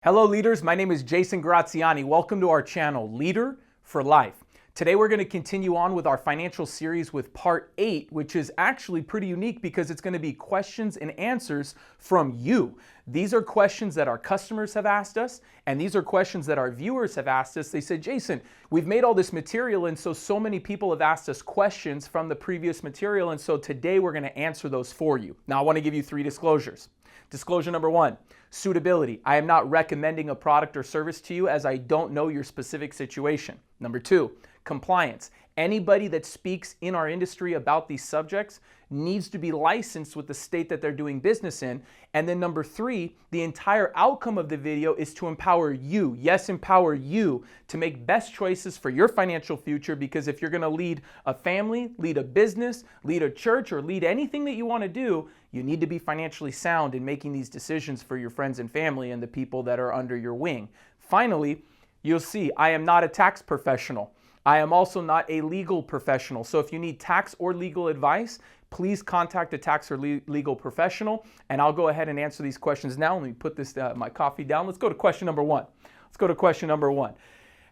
Hello leaders, my name is Jason Graziani. Welcome to our channel, Leader for Life. Today we're going to continue on with our financial series with part 8, which is actually pretty unique because it's going to be questions and answers from you. These are questions that our customers have asked us, and these are questions that our viewers have asked us. They said, Jason, we've made all this material, and so many people have asked us questions from the previous material, and so today we're going to answer those for you. Now I want to give you 3 disclosures. Disclosure number 1, suitability. I am not recommending a product or service to you as I don't know your specific situation. Number 2, compliance. Anybody that speaks in our industry about these subjects needs to be licensed with the state that they're doing business in. And then number 3, the entire outcome of the video is to empower you, yes, empower you to make best choices for your financial future, because if you're going to lead a family, lead a business, lead a church, or lead anything that you want to do, you need to be financially sound in making these decisions for your friends and family and the people that are under your wing. Finally, you'll see I am not a tax professional. I am also not a legal professional. So if you need tax or legal advice, please contact a tax or legal professional, and I'll go ahead and answer these questions now. Let me put this my coffee down. Let's go to question number 1.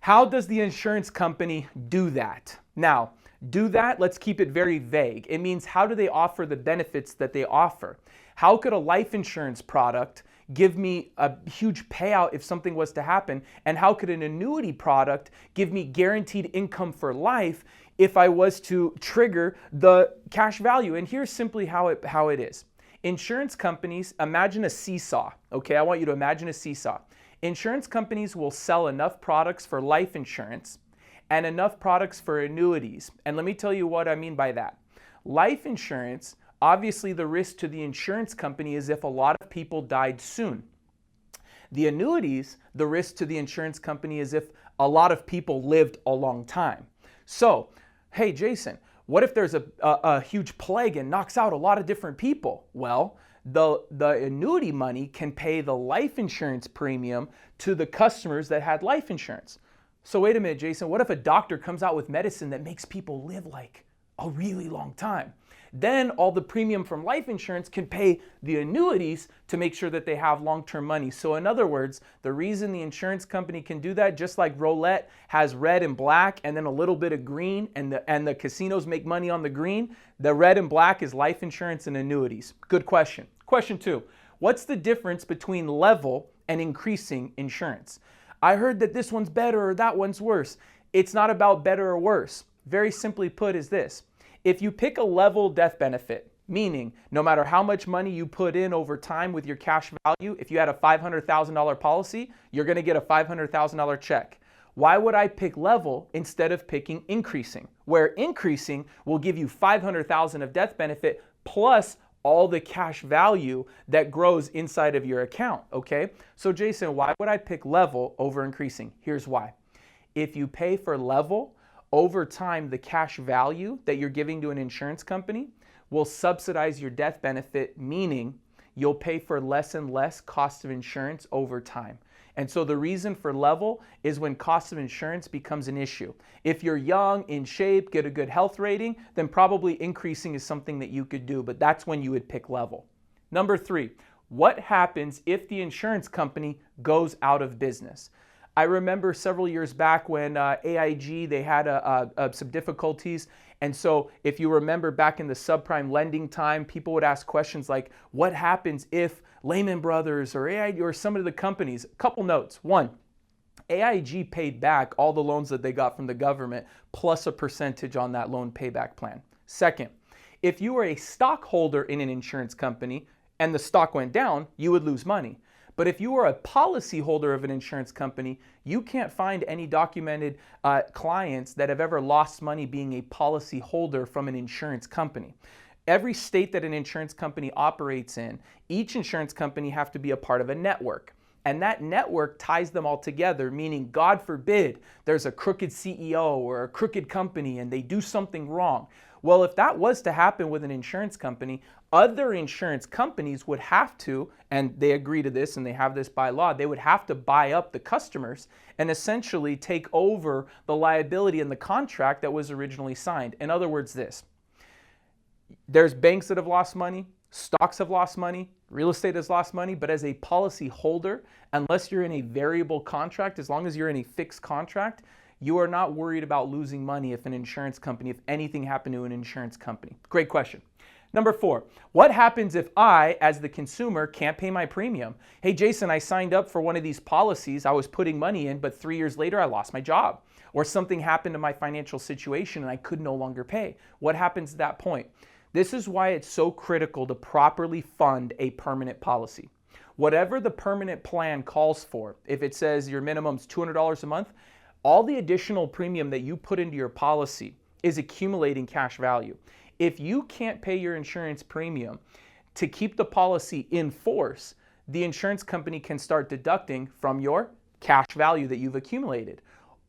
How does the insurance company do that? Now, do that, let's keep it very vague. It means, how do they offer the benefits that they offer? How could a life insurance product give me a huge payout if something was to happen? And how could an annuity product give me guaranteed income for life if I was to trigger the cash value? And here's simply how it is. Insurance companies, imagine a seesaw, okay? I want you to imagine a seesaw. Insurance companies will sell enough products for life insurance and enough products for annuities. And let me tell you what I mean by that. Life insurance, obviously the risk to the insurance company is if a lot of people died soon. The annuities, the risk to the insurance company is if a lot of people lived a long time. So, hey Jason, what if there's a huge plague and knocks out a lot of different people? Well, the annuity money can pay the life insurance premium to the customers that had life insurance. So wait a minute, Jason, what if a doctor comes out with medicine that makes people live like a really long time? Then all the premium from life insurance can pay the annuities to make sure that they have long-term money. So in other words, the reason the insurance company can do that, just like roulette has red and black and then a little bit of green, and the casinos make money on the green, the red and black is life insurance and annuities. Good question. Question 2, what's the difference between level and increasing insurance? I heard that this one's better or that one's worse. It's not about better or worse. Very simply put is this. If you pick a level death benefit, meaning no matter how much money you put in over time with your cash value, if you had a $500,000 policy, you're going to get a $500,000 check. Why would I pick level instead of picking increasing? Where increasing will give you $500,000 of death benefit plus all the cash value that grows inside of your account, okay? So Jason, why would I pick level over increasing? Here's why. If you pay for level, over time, the cash value that you're giving to an insurance company will subsidize your death benefit, meaning you'll pay for less and less cost of insurance over time. And so the reason for level is when cost of insurance becomes an issue. If you're young, in shape, get a good health rating, then probably increasing is something that you could do, but that's when you would pick level. Number 3, what happens if the insurance company goes out of business? I remember several years back when AIG, they had some difficulties. And so if you remember back in the subprime lending time, people would ask questions like, what happens if Lehman Brothers or AIG or some of the companies? A couple notes. 1, AIG paid back all the loans that they got from the government plus a percentage on that loan payback plan. 2nd, if you were a stockholder in an insurance company and the stock went down, you would lose money. But if you are a policyholder of an insurance company, you can't find any documented clients that have ever lost money being a policyholder from an insurance company. Every state that an insurance company operates in, each insurance company have to be a part of a network. And that network ties them all together, meaning, God forbid, there's a crooked CEO or a crooked company and they do something wrong. Well, if that was to happen with an insurance company, other insurance companies would have to, and they agree to this and they have this by law, they would have to buy up the customers and essentially take over the liability in the contract that was originally signed. In other words, there's banks that have lost money, stocks have lost money, Real estate has lost money, but as a policy holder, unless you're in a variable contract, as long as you're in a fixed contract, you are not worried about losing money if anything happened to an insurance company. Great question. Number 4, what happens if I, as the consumer, can't pay my premium? Hey, Jason, I signed up for one of these policies. I was putting money in, but 3 years later, I lost my job. Or something happened to my financial situation and I could no longer pay. What happens at that point? This is why it's so critical to properly fund a permanent policy. Whatever the permanent plan calls for, if it says your minimum's $200 a month, all the additional premium that you put into your policy is accumulating cash value. If you can't pay your insurance premium to keep the policy in force, the insurance company can start deducting from your cash value that you've accumulated.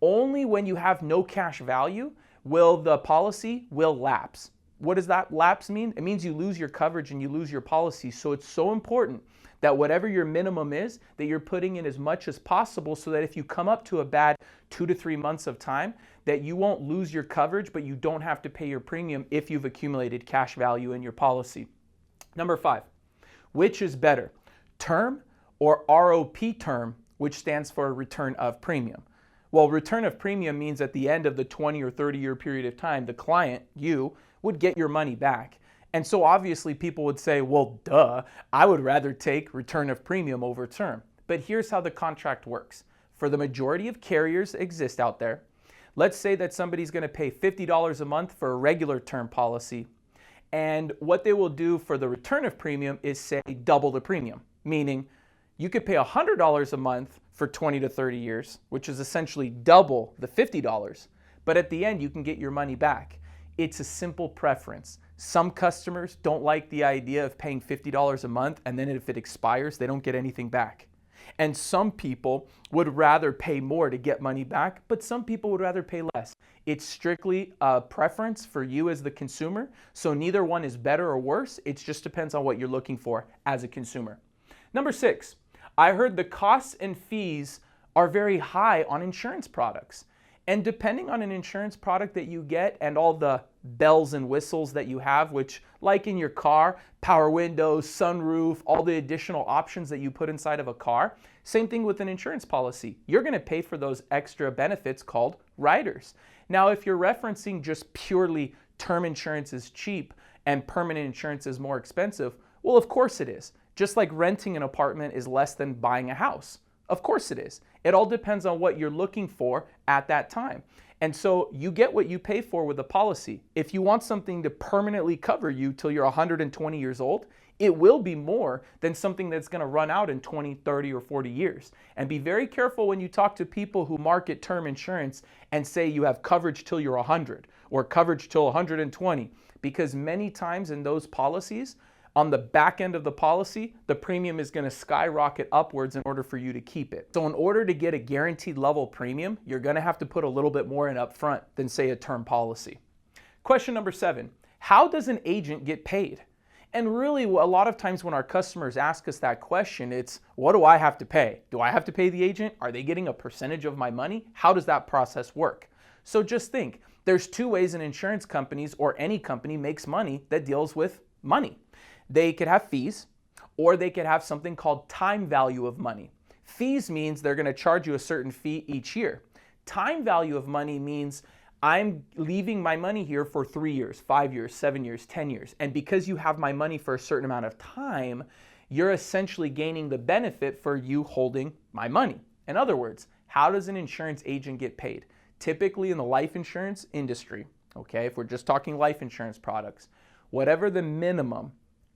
Only when you have no cash value will the policy lapse. What does that lapse mean? It means you lose your coverage and you lose your policy. So it's so important that whatever your minimum is, that you're putting in as much as possible so that if you come up to a bad 2 to 3 months of time, that you won't lose your coverage, but you don't have to pay your premium if you've accumulated cash value in your policy. Number 5, which is better, term or ROP term, which stands for return of premium? Well, return of premium means at the end of the 20 or 30 year period of time, the client, you, would get your money back. And so obviously people would say, well, duh, I would rather take return of premium over term. But here's how the contract works. For the majority of carriers that exist out there, let's say that somebody's going to pay $50 a month for a regular term policy. And what they will do for the return of premium is say double the premium, meaning you could pay $100 a month for 20 to 30 years, which is essentially double the $50. But at the end, you can get your money back. It's a simple preference. Some customers don't like the idea of paying $50 a month and then if it expires, they don't get anything back. And some people would rather pay more to get money back, but some people would rather pay less. It's strictly a preference for you as the consumer, so neither one is better or worse. It just depends on what you're looking for as a consumer. Number 6, I heard the costs and fees are very high on insurance products. And depending on an insurance product that you get and all the bells and whistles that you have, which like in your car, power windows, sunroof, all the additional options that you put inside of a car, same thing with an insurance policy. You're going to pay for those extra benefits called riders. Now, if you're referencing just purely term insurance is cheap and permanent insurance is more expensive, well, of course it is. Just like renting an apartment is less than buying a house. Of course it is. It all depends on what you're looking for at that time. And so you get what you pay for with a policy. If you want something to permanently cover you till you're 120 years old, it will be more than something that's going to run out in 20, 30, or 40 years. And be very careful when you talk to people who market term insurance and say you have coverage till you're 100 or coverage till 120, because many times in those policies, on the back end of the policy, the premium is going to skyrocket upwards in order for you to keep it. So in order to get a guaranteed level premium, you're going to have to put a little bit more in upfront than say a term policy. Question number 7, how does an agent get paid? And really a lot of times when our customers ask us that question, it's what do I have to pay? Do I have to pay the agent? Are they getting a percentage of my money? How does that process work? So just think, there's 2 ways an insurance companies or any company makes money that deals with money. They could have fees, or they could have something called time value of money. Fees means they're going to charge you a certain fee each year. Time value of money means I'm leaving my money here for 3 years, 5 years, 7 years, 10 years. And because you have my money for a certain amount of time, you're essentially gaining the benefit for you holding my money. In other words, how does an insurance agent get paid? Typically in the life insurance industry, okay, if we're just talking life insurance products, whatever the minimum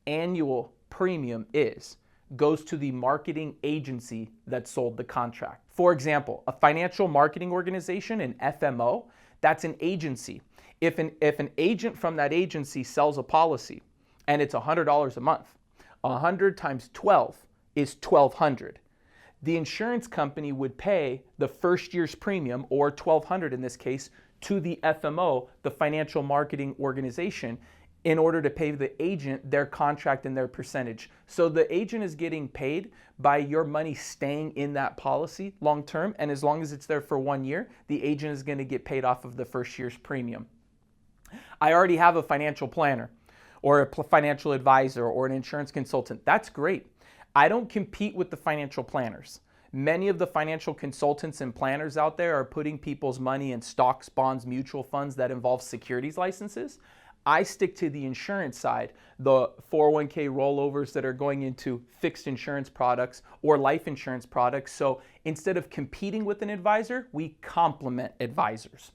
annual premium is goes to the marketing agency that sold the contract. For example, a financial marketing organization, an FMO, that's an agency. If an agent from that agency sells a policy and it's $100 a month, 100 times 12 is $1,200. The insurance company would pay the first year's premium, or $1,200 in this case, to the FMO, the financial marketing organization, in order to pay the agent their contract and their percentage. So the agent is getting paid by your money staying in that policy long term, and as long as it's there for 1 year, the agent is going to get paid off of the first year's premium. I already have a financial planner. or a financial advisor or an insurance consultant. That's great. I don't compete with the financial planners. Many of the financial consultants and planners out there are putting people's money in stocks, bonds, mutual funds that involve securities licenses. I stick to the insurance side, the 401k rollovers that are going into fixed insurance products or life insurance products. So instead of competing with an advisor, we complement advisors.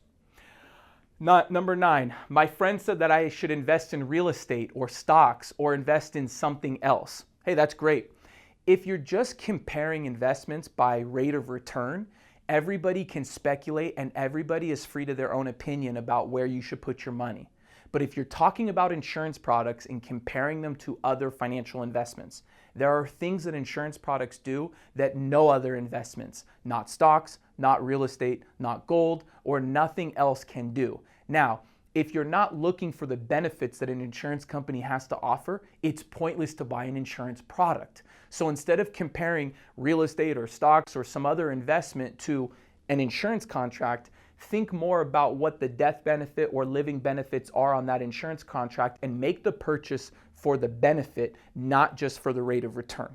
Number 9, my friend said that I should invest in real estate or stocks or invest in something else. Hey, that's great. If you're just comparing investments by rate of return, everybody can speculate and everybody is free to their own opinion about where you should put your money. But if you're talking about insurance products and comparing them to other financial investments, there are things that insurance products do that no other investments, not stocks, not real estate, not gold, or nothing else can do. Now, if you're not looking for the benefits that an insurance company has to offer, it's pointless to buy an insurance product. So instead of comparing real estate or stocks or some other investment to an insurance contract, think more about what the death benefit or living benefits are on that insurance contract and make the purchase for the benefit, not just for the rate of return.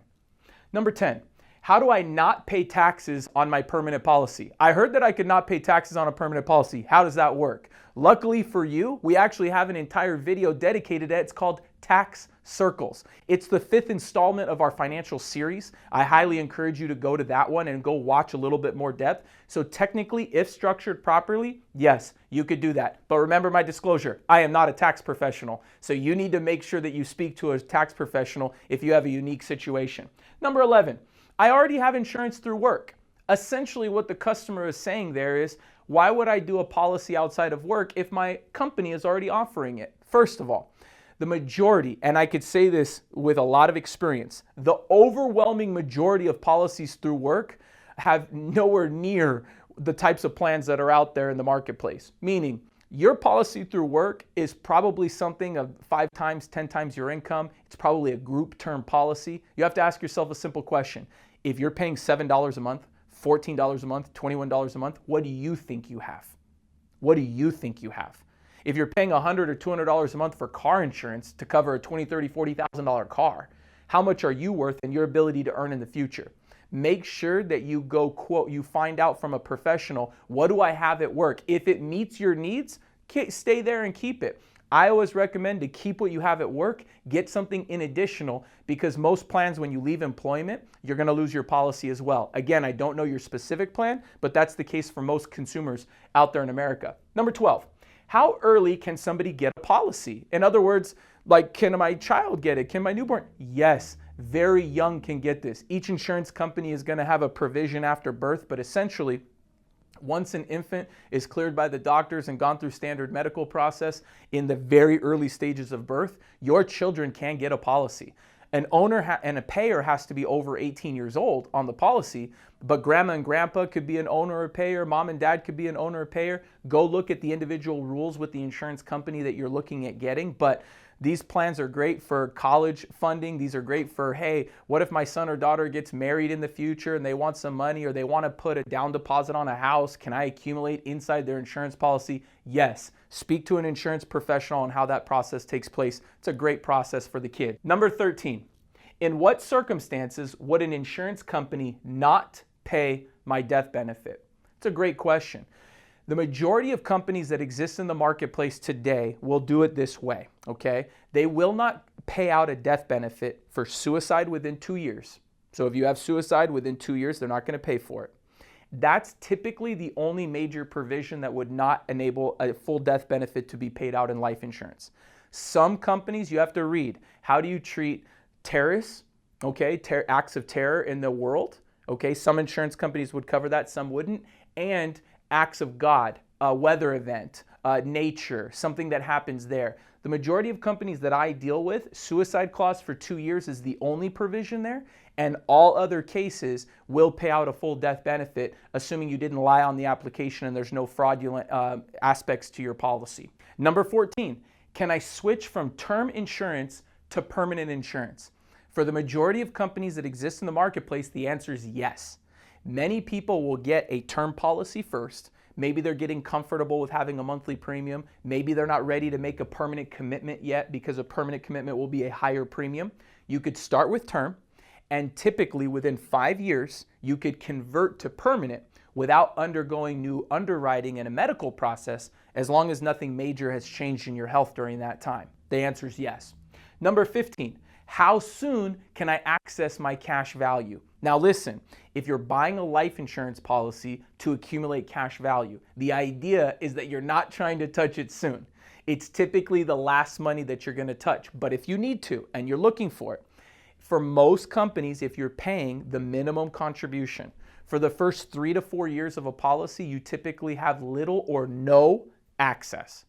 Number 10, how do I not pay taxes on my permanent policy? I heard that I could not pay taxes on a permanent policy. How does that work? Luckily for you, we actually have an entire video dedicated to it. It's called Tax Circles. It's the 5th installment of our financial series. I highly encourage you to go to that one and go watch a little bit more depth. So technically, if structured properly, yes, you could do that. But remember my disclosure, I am not a tax professional. So you need to make sure that you speak to a tax professional if you have a unique situation. Number 11, I already have insurance through work. Essentially what the customer is saying there is, why would I do a policy outside of work if my company is already offering it? First of all, the majority, and I could say this with a lot of experience, the overwhelming majority of policies through work have nowhere near the types of plans that are out there in the marketplace. Meaning, your policy through work is probably something of 5 times, 10 times your income. It's probably a group term policy. You have to ask yourself a simple question. If you're paying $7 a month, $14 a month, $21 a month, what do you think you have? What do you think you have? If you're paying $100 or $200 a month for car insurance to cover a $20,000, $30,000, $40,000 car, how much are you worth and your ability to earn in the future? Make sure that you you find out from a professional, what do I have at work? If it meets your needs, stay there and keep it. I always recommend to keep what you have at work, get something in additional, because most plans, when you leave employment, you're going to lose your policy as well. Again, I don't know your specific plan, but that's the case for most consumers out there in America. Number 12, how early can somebody get a policy? In other words, like, can my child get it? Can my newborn? Yes, very young can get this. Each insurance company is going to have a provision after birth, but essentially, once an infant is cleared by the doctors and gone through standard medical process in the very early stages of birth, your children can get a policy. An owner and a payer has to be over 18 years old on the policy, but grandma and grandpa could be an owner or payer, mom and dad could be an owner or payer. Go look at the individual rules with the insurance company that you're looking at getting, but these plans are great for college funding. These are great for, hey, what if my son or daughter gets married in the future and they want some money or they want to put a down deposit on a house? Can I accumulate inside their insurance policy? Yes. Speak to an insurance professional on how that process takes place. It's a great process for the kid. Number 13, in what circumstances would an insurance company not pay my death benefit? It's a great question. The majority of companies that exist in the marketplace today will do it this way, okay? They will not pay out a death benefit for suicide within 2 years. So if you have suicide within 2 years, they're not going to pay for it. That's typically the only major provision that would not enable a full death benefit to be paid out in life insurance. Some companies, you have to read, how do you treat terrorists, okay, acts of terror in the world, okay? Some insurance companies would cover that, some wouldn't, and acts of God, a weather event, nature, something that happens there. The majority of companies that I deal with, suicide clause for 2 years is the only provision there, and all other cases will pay out a full death benefit, assuming you didn't lie on the application and there's no fraudulent aspects to your policy. Number 14, can I switch from term insurance to permanent insurance? For the majority of companies that exist in the marketplace, the answer is yes. Many people will get a term policy first, Maybe they're getting comfortable with having a monthly premium. Maybe they're not ready to make a permanent commitment yet because a permanent commitment will be a higher premium. You could start with term, and typically within 5 years, you could convert to permanent without undergoing new underwriting and a medical process, as long as nothing major has changed in your health during that time. The answer is yes. Number 15, how soon can I access my cash value? Now listen, if you're buying a life insurance policy to accumulate cash value, the idea is that you're not trying to touch it soon. It's typically the last money that you're going to touch. But if you need to and you're looking for it, for most companies, if you're paying the minimum contribution, for the first 3 to 4 years of a policy, you typically have little or no access.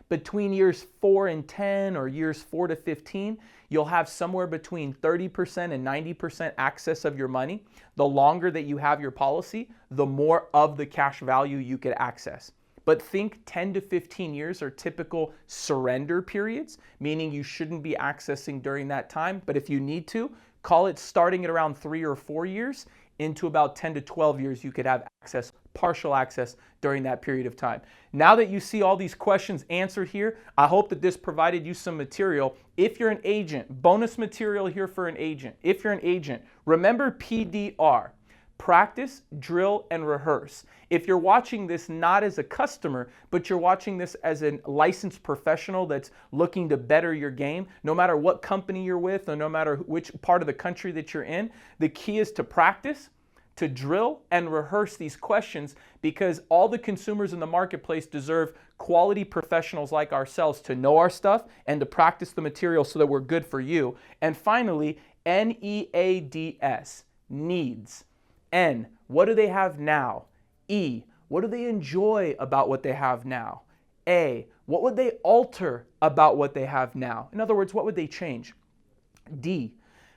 Between years 4 and 10 or years 4 to 15, you'll have somewhere between 30% and 90% access of your money. The longer that you have your policy, the more of the cash value you could access. But think 10 to 15 years are typical surrender periods, meaning you shouldn't be accessing during that time. But if you need to, call it starting at around 3 or 4 years into about 10 to 12 years, you could have access, partial access during that period of time. Now that you see all these questions answered here, I hope that this provided you some material. If you're an agent, bonus material here for an agent. If you're an agent, remember PDR. Practice, drill, and rehearse. If you're watching this not as a customer, but you're watching this as a licensed professional that's looking to better your game, no matter what company you're with or no matter which part of the country that you're in, the key is to practice, to drill, and rehearse these questions, because all the consumers in the marketplace deserve quality professionals like ourselves to know our stuff and to practice the material so that we're good for you. And finally, NEADS, needs. N, what do they have now? E, what do they enjoy about what they have now? A, what would they alter about what they have now? In other words, what would they change? D,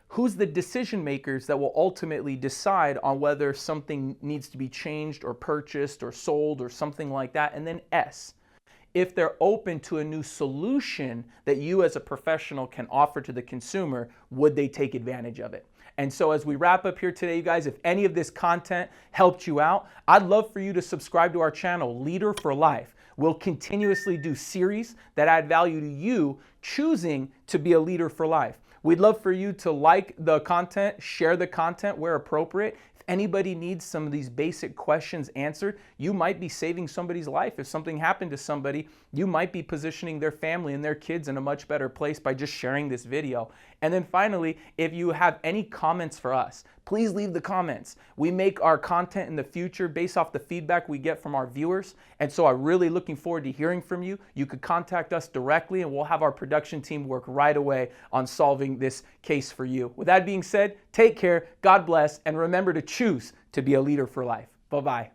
who's the decision makers that will ultimately decide on whether something needs to be changed or purchased or sold or something like that? And then S, if they're open to a new solution that you as a professional can offer to the consumer, would they take advantage of it? And so as we wrap up here today, you guys, if any of this content helped you out, I'd love for you to subscribe to our channel, Leader for Life. We'll continuously do series that add value to you choosing to be a leader for life. We'd love for you to like the content, share the content where appropriate. If anybody needs some of these basic questions answered, you might be saving somebody's life. If something happened to somebody, you might be positioning their family and their kids in a much better place by just sharing this video. And then finally, if you have any comments for us, please leave the comments. We make our content in the future based off the feedback we get from our viewers. And so I'm really looking forward to hearing from you. You could contact us directly and we'll have our production team work right away on solving this case for you. With that being said, take care, God bless, and remember to choose to be a leader for life. Bye-bye.